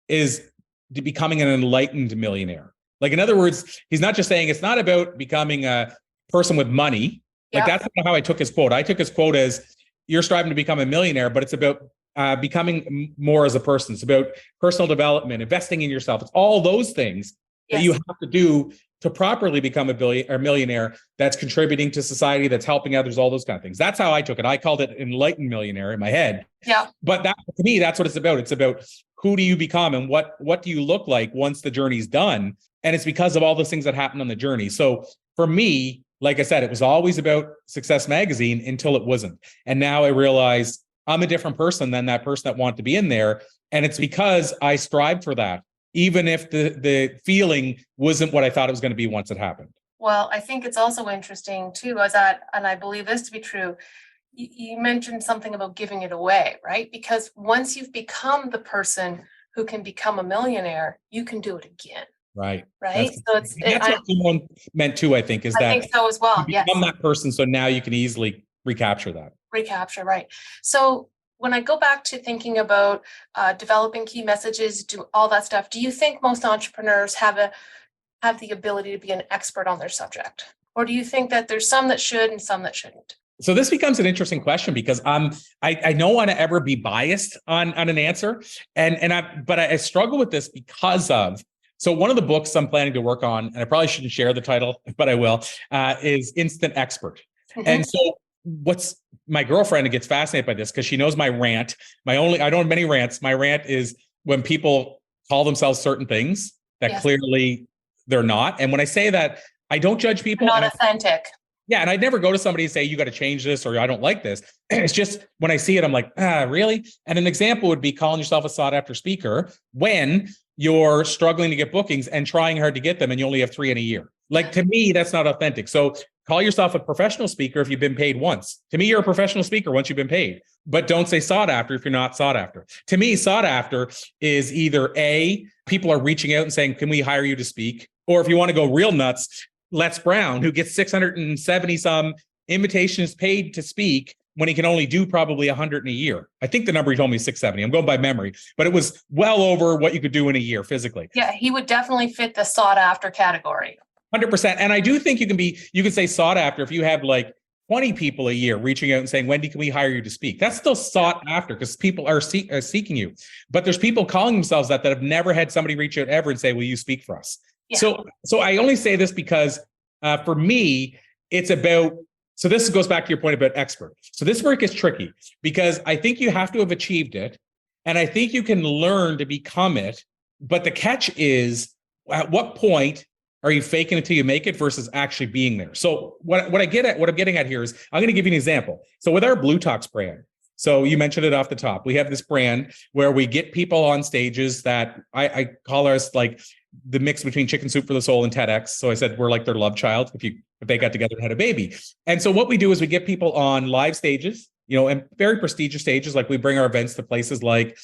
is to becoming an enlightened millionaire. Like, in other words, he's not just saying it's not about becoming a person with money. Like, that's not how I took his quote. I took his quote as, you're striving to become a millionaire, but it's about becoming more as a person. It's about personal development, investing in yourself. It's all those things that you have to do to properly become a millionaire that's contributing to society, that's helping others, all those kind of things. That's how I took it. I called it enlightened millionaire in my head. Yeah. But that, to me, that's what it's about. It's about who do you become and what do you look like once the journey's done? And it's because of all those things that happen on the journey. So for me, Like I said, it was always about Success Magazine until it wasn't. And now I realize I'm a different person than that person that wanted to be in there. And it's because I strived for that, even if the feeling wasn't what I thought it was going to be once it happened. Well, I think it's also interesting too, and I believe this to be true. You mentioned something about giving it away, right? Because once you've become the person who can become a millionaire, you can do it again. Right. Right. That's what someone meant too, I think, is that I think so as well. you Yes. become that person. So now you can easily recapture that. Recapture, right. So when I go back to thinking about developing key messages, do all that stuff, do you think most entrepreneurs have the ability to be an expert on their subject? Or do you think that there's some that should and some that shouldn't? So this becomes an interesting question because I don't want to ever be biased on an answer. But I struggle with this because of, so one of the books I'm planning to work on, and I probably shouldn't share the title, but I will, is Instant Expert. Mm-hmm. And so my girlfriend gets fascinated by this because she knows my rant. I don't have many rants. My rant is when people call themselves certain things that clearly they're not. And when I say that, I don't judge people. Not authentic. Yeah. And I'd never go to somebody and say, you got to change this, or I don't like this. It's just when I see it, I'm like, really? And an example would be calling yourself a sought after speaker when you're struggling to get bookings and trying hard to get them and you only have 3 in a year. Like, to me, that's not authentic. So call yourself a professional speaker if you've been paid once. To me, you're a professional speaker once you've been paid, but don't say sought after if you're not sought after. To me, sought after is either A, people are reaching out and saying, can we hire you to speak? Or if you want to go real nuts, Les Brown, who gets 670 some invitations paid to speak when he can only do probably 100 in a year. I think the number he told me is 670. I'm going by memory, but it was well over what you could do in a year physically. Yeah, he would definitely fit the sought after category. 100%. And I do think you can say sought after if you have like 20 people a year reaching out and saying, Wendy, can we hire you to speak? That's still sought after because people are seeking you. But there's people calling themselves that have never had somebody reach out ever and say, will you speak for us? Yeah. So I only say this because for me, it's about, so this goes back to your point about expert. So this work is tricky because I think you have to have achieved it. And I think you can learn to become it. But the catch is, at what point are you faking it till you make it versus actually being there? So what I'm getting at here is, I'm going to give you an example. So with our Blue Talks brand, so you mentioned it off the top, we have this brand where we get people on stages that I call us like the mix between Chicken Soup for the Soul and TEDx. So I said, we're like their love child if they got together and had a baby. And so what we do is we get people on live stages, and very prestigious stages. Like we bring our events to places like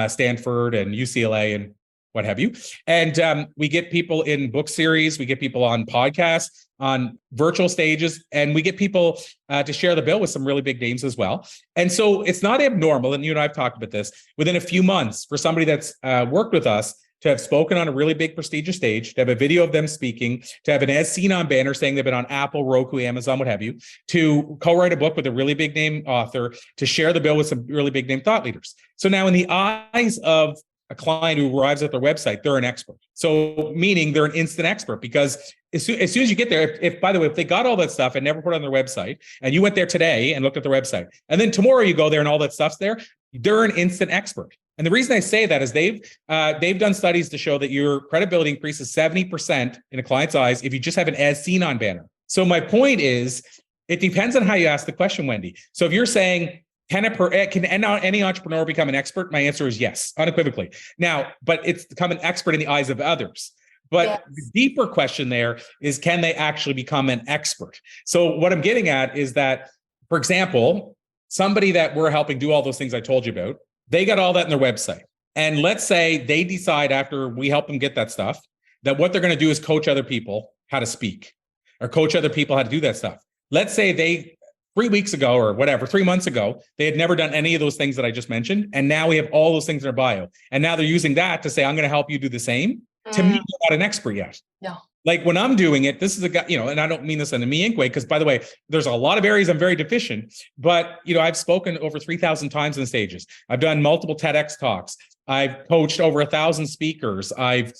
Stanford and UCLA and what have you. And we get people in book series, we get people on podcasts, on virtual stages, and we get people to share the bill with some really big names as well. And so it's not abnormal, and you and I have talked about this, within a few months for somebody that's worked with us to have spoken on a really big prestigious stage, to have a video of them speaking, to have an as seen on banner saying they've been on Apple, Roku, Amazon, what have you, to co-write a book with a really big name author, to share the bill with some really big name thought leaders. So now in the eyes of a client who arrives at their website, they're an expert. So meaning they're an instant expert because as soon as you get there, if by the way, if they got all that stuff and never put it on their website and you went there today and looked at the website and then tomorrow you go there and all that stuff's there, they're an instant expert. And the reason I say that is they've done studies to show that your credibility increases 70% in a client's eyes if you just have an as seen on banner. So my point is, it depends on how you ask the question, Wendy. So if you're saying, can any entrepreneur become an expert? My answer is yes, unequivocally. Now, but it's become an expert in the eyes of others. But the deeper question there is, can they actually become an expert? So what I'm getting at is that, for example, somebody that we're helping do all those things I told you about, they got all that in their website. And let's say they decide after we help them get that stuff, that what they're going to do is coach other people how to speak or coach other people how to do that stuff. Let's say they 3 weeks ago or whatever, 3 months ago, they had never done any of those things that I just mentioned. And now we have all those things in their bio. And now they're using that to say, I'm going to help you do the same. To me, you're not an expert yet. No. Like when I'm doing it, this is a guy, and I don't mean this in a me way, because by the way, there's a lot of areas I'm very deficient, but I've spoken over 3,000 times on stages. I've done multiple TEDx talks. I've coached over 1,000 speakers. I've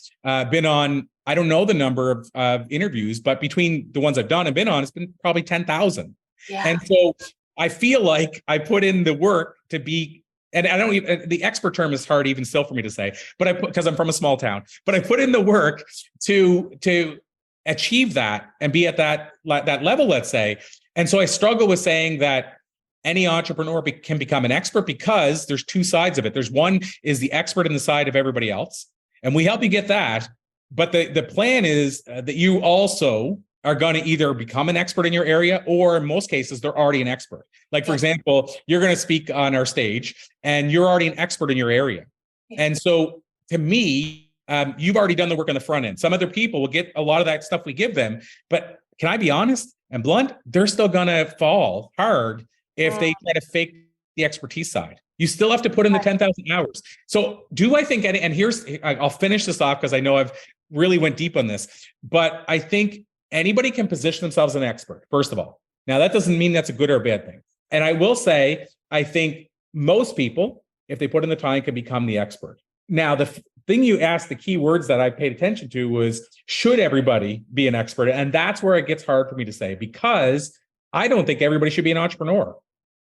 been on, I don't know the number of interviews, but between the ones I've done and been on, it's been probably 10,000. Yeah. And so I feel like I put in the work to be, and I don't even, the expert term is hard even still for me to say, but because I'm from a small town, but I put in the work to achieve that and be at that level, let's say. And so I struggle with saying that any entrepreneur can become an expert, because there's two sides of it. There's one is the expert in the side of everybody else, and we help you get that. But the plan is that you also are going to either become an expert in your area, or in most cases, they're already an expert. Like, for example, you're going to speak on our stage and you're already an expert in your area. And so to me, you've already done the work on the front end. Some other people will get a lot of that stuff we give them. But can I be honest and blunt? They're still going to fall hard if they try to fake the expertise side. You still have to put in the 10,000 hours. So do I think, and here's, I'll finish this off because I know I've really went deep on this, but I think anybody can position themselves as an expert, first of all. Now, that doesn't mean that's a good or a bad thing. And I will say, I think most people, if they put in the time, can become the expert. Now, the thing you asked, the key words that I paid attention to was, should everybody be an expert? And that's where it gets hard for me to say, because I don't think everybody should be an entrepreneur.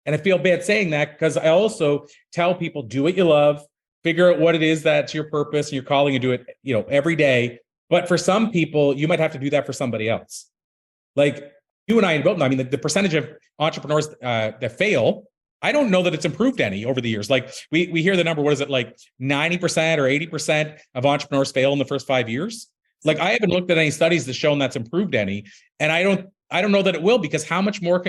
And I feel bad saying that, because I also tell people, do what you love, figure out what it is that's your purpose and your calling, and do it, every day. But for some people, you might have to do that for somebody else. Like you and I both know, I mean, the percentage of entrepreneurs that fail, I don't know that it's improved any over the years. Like we hear the number, what is it, like 90% or 80% of entrepreneurs fail in the first 5 years? Like I haven't looked at any studies that shown that's improved any. And I don't know that it will, because how much more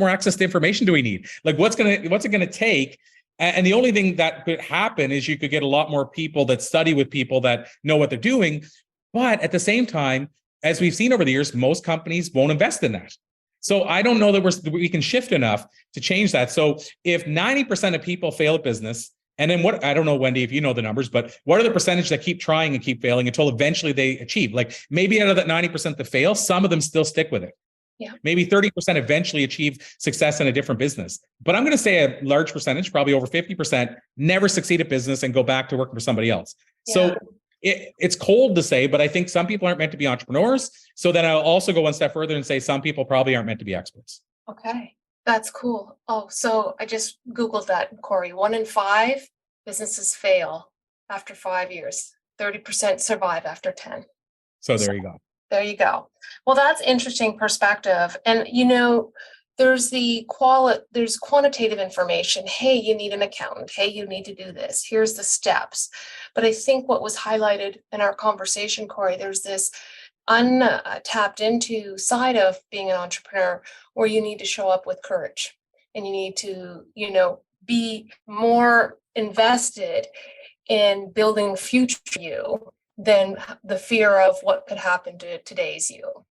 access to information do we need? Like what's it going to take? And the only thing that could happen is you could get a lot more people that study with people that know what they're doing. But at the same time, as we've seen over the years, most companies won't invest in that. So I don't know that we can shift enough to change that. So if 90% of people fail at business, and then what, I don't know, Wendy, if you know the numbers, but what are the percentage that keep trying and keep failing until eventually they achieve? Like maybe out of that 90% that fail, some of them still stick with it. Yeah. Maybe 30% eventually achieve success in a different business. But I'm going to say a large percentage, probably over 50%, never succeed at business and go back to working for somebody else. Yeah. So it's cold to say, but I think some people aren't meant to be entrepreneurs. So then I'll also go one step further and say some people probably aren't meant to be experts. Okay, that's cool. Oh, so I just Googled that, Corey. 1 in 5 businesses fail after 5 years. 30% survive after 10. So there you go. There you go. Well, that's interesting perspective. And, there's there's quantitative information. Hey, you need an accountant. Hey, you need to do this. Here's the steps. But I think what was highlighted in our conversation, Corey, there's this untapped into side of being an entrepreneur where you need to show up with courage, and you need to, be more invested in building future you than the fear of what could happen to today's you.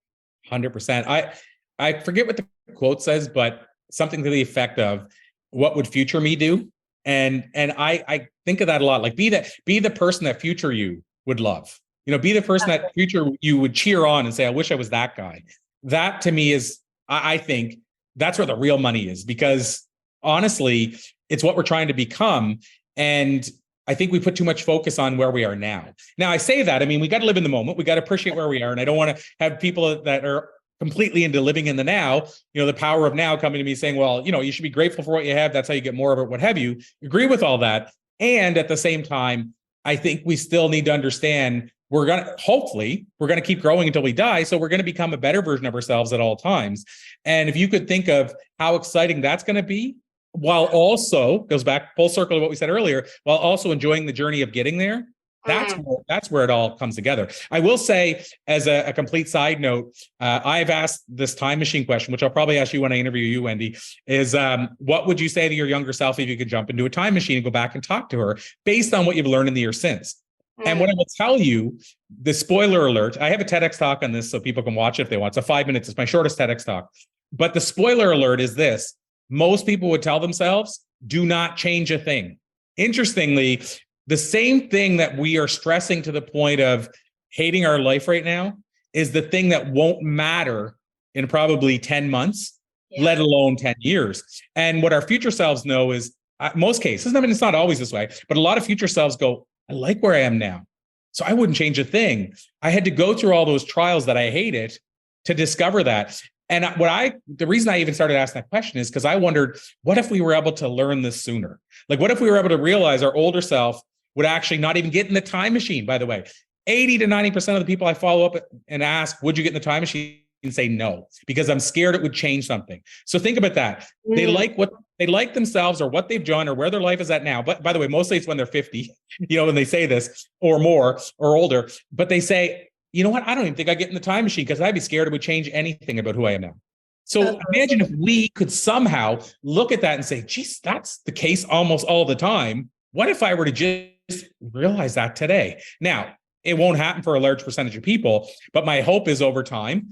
100%. I forget what the quote says, but something to the effect of, what would future me do? And I think of that a lot. Like be the person that future you would love. Be the person that future you would cheer on and say, I wish I was that guy. That to me is, I think that's where the real money is, because honestly, it's what we're trying to become. And I think we put too much focus on where we are now. Now I say that, I mean, we got to live in the moment. We got to appreciate where we are. And I don't want to have people that are completely into living in the now, the power of now, coming to me saying, well, you should be grateful for what you have. That's how you get more of it, what have you. Agree with all that. And at the same time, I think we still need to understand we're going to keep growing until we die. So we're going to become a better version of ourselves at all times. And if you could think of how exciting that's going to be, while also, goes back full circle to what we said earlier, while also enjoying the journey of getting there, that's where it all comes together. I will say, as a complete side note, I've asked this time machine question, which I'll probably ask you when I interview you, Wendy, is what would you say to your younger self if you could jump into a time machine and go back and talk to her based on what you've learned in the year since? And what I will tell you, the spoiler alert, I have a TEDx talk on this so people can watch it if they want. So 5 minutes, it's my shortest TEDx talk. But the spoiler alert is this: most people would tell themselves, do not change a thing. Interestingly, the same thing that we are stressing to the point of hating our life right now is the thing that won't matter in probably 10 months, let alone 10 years. And what our future selves know is, most cases, I mean, it's not always this way, but a lot of future selves go, I like where I am now, so I wouldn't change a thing. I had to go through all those trials that I hated to discover that. And the reason I even started asking that question is because I wondered, what if we were able to learn this sooner? Like, what if we were able to realize our older self would actually not even get in the time machine, by the way, 80 to 90% of the people I follow up and ask, would you get in the time machine? And say no, because I'm scared it would change something. So think about that. They like what they like themselves or what they've done or where their life is at now. But by the way, mostly it's when they're 50, when they say this or more or older, but they say, you know what? I don't even think I get in the time machine because I'd be scared it would change anything about who I am now. So imagine if we could somehow look at that and say, geez, that's the case almost all the time. What if I were to just realize that today? Now, it won't happen for a large percentage of people, but my hope is over time,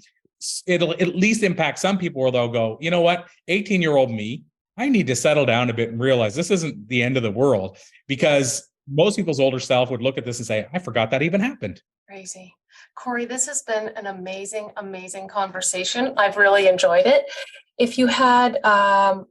it'll at least impact some people where they'll go, you know what, 18-year-old me, I need to settle down a bit and realize this isn't the end of the world, because most people's older self would look at this and say, I forgot that even happened. Crazy. Corey, this has been an amazing, amazing conversation. I've really enjoyed it. If you had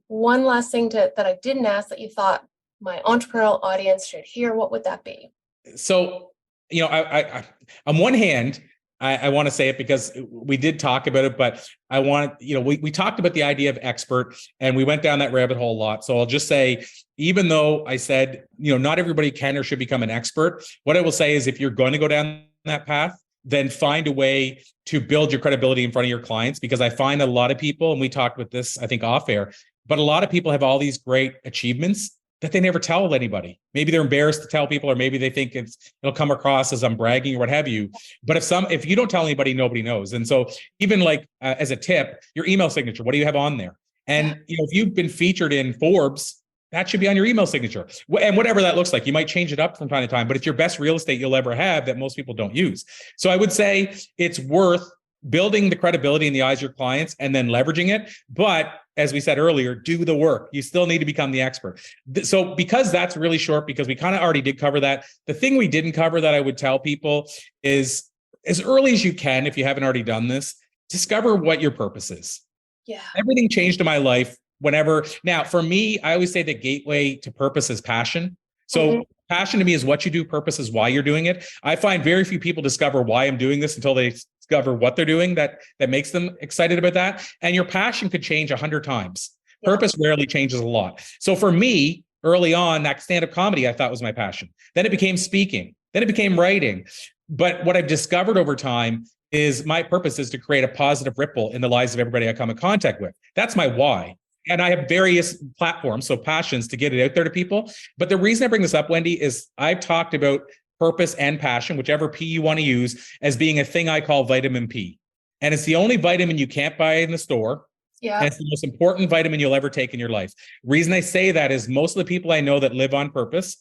one last thing that I didn't ask that you thought my entrepreneurial audience should hear, what would that be? So, I on one hand, I want to say it because we did talk about it, but I want, we talked about the idea of expert and we went down that rabbit hole a lot. So I'll just say, even though I said, not everybody can or should become an expert, what I will say is if you're going to go down that path, then find a way to build your credibility in front of your clients, because I find that a lot of people, and we talked with this, I think off air, but a lot of people have all these great achievements that they never tell anybody. Maybe they're embarrassed to tell people, or maybe they think it'll come across as I'm bragging or what have you. But if you don't tell anybody, nobody knows. And so even as a tip, your email signature, what do you have on there? And if you've been featured in Forbes, that should be on your email signature. And whatever that looks like, you might change it up from time to time, but it's your best real estate you'll ever have that most people don't use. So I would say it's worth building the credibility in the eyes of your clients and then leveraging it. But as we said earlier, do the work. You still need to become the expert. So because that's really short, because we kind of already did cover that, the thing we didn't cover that I would tell people is, as early as you can, if you haven't already done this, discover what your purpose is. Yeah. Everything changed in my life whenever. Now, for me, I always say the gateway to purpose is passion. So passion to me is what you do. Purpose is why you're doing it. I find very few people discover why I'm doing this until they discover what they're doing that makes them excited about that. And your passion could change 100 times. Yeah. Purpose rarely changes a lot. So for me, early on, that stand-up comedy I thought was my passion. Then it became speaking. Then it became writing. But what I've discovered over time is my purpose is to create a positive ripple in the lives of everybody I come in contact with. That's my why. And I have various platforms, so passions, to get it out there to people. But the reason I bring this up, Wendy, is I've talked about purpose and passion, whichever P you want to use, as being a thing I call vitamin P. And it's the only vitamin you can't buy in the store. Yeah. And it's the most important vitamin you'll ever take in your life. Reason I say that is most of the people I know that live on purpose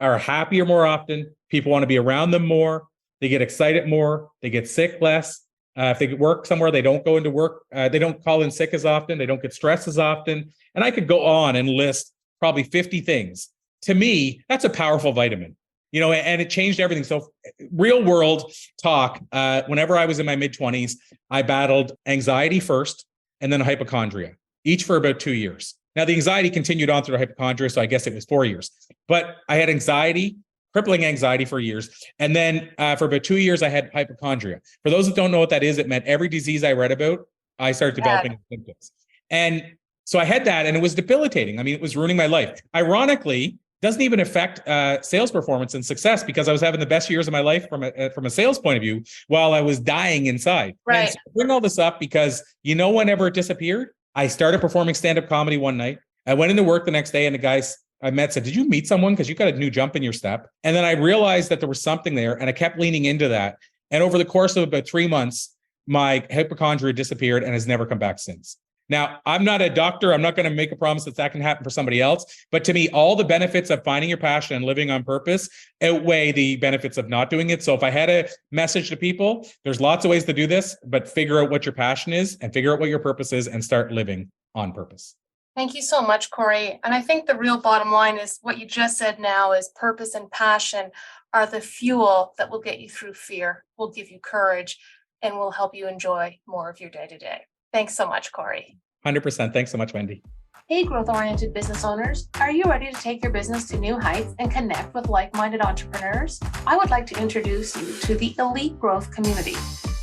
are happier more often. People want to be around them more. They get excited more. They get sick less. If they work somewhere, they don't go into work. They don't call in sick as often. They don't get stressed as often. And I could go on and list probably 50 things. To me, that's a powerful vitamin, and it changed everything. So real world talk, whenever I was in my mid-20s, I battled anxiety first and then hypochondria, each for about 2 years. Now, the anxiety continued on through the hypochondria, so I guess it was 4 years. But I had anxiety, crippling anxiety for years. And then for about 2 years, I had hypochondria. For those that don't know what that is, it meant every disease I read about, I started developing symptoms. And so I had that, and it was debilitating. I mean, it was ruining my life. Ironically, doesn't even affect sales performance and success, because I was having the best years of my life from a sales point of view while I was dying inside. Right. And so I bring all this up because, whenever it disappeared, I started performing stand-up comedy one night. I went into work the next day, and the guys I met said, "Did you meet someone? Because you got a new jump in your step." And then I realized that there was something there, and I kept leaning into that. And over the course of about 3 months, my hypochondria disappeared and has never come back since. Now, I'm not a doctor. I'm not going to make a promise that can happen for somebody else. But to me, all the benefits of finding your passion and living on purpose outweigh the benefits of not doing it. So if I had a message to people, there's lots of ways to do this, but figure out what your passion is and figure out what your purpose is and start living on purpose. Thank you so much, Corey. And I think the real bottom line is what you just said now is purpose and passion are the fuel that will get you through fear, will give you courage, and will help you enjoy more of your day-to-day. Thanks so much, Corey. 100%. Thanks so much, Wendy. Hey, growth-oriented business owners. Are you ready to take your business to new heights and connect with like-minded entrepreneurs? I would like to introduce you to the Elite Growth Community,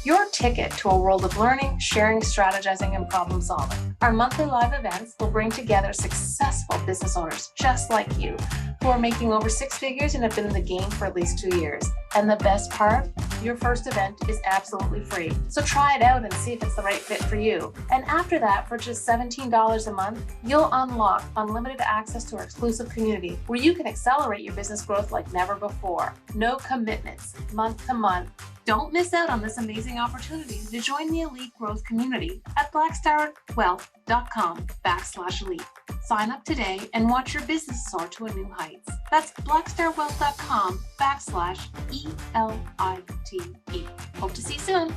your ticket to a world of learning, sharing, strategizing, and problem solving. Our monthly live events will bring together successful business owners just like you who are making over 6 figures and have been in the game for at least 2 years. And the best part, your first event is absolutely free. So try it out and see if it's the right fit for you. And after that, for just $17 a month, you'll unlock unlimited access to our exclusive community where you can accelerate your business growth like never before. No commitments, month to month. Don't miss out on this amazing opportunity to join the elite growth community at blackstarwealth.com/elite. Sign up today and watch your business soar to a new heights. That's blackstarwealth.com/ELITE. Hope to see you soon.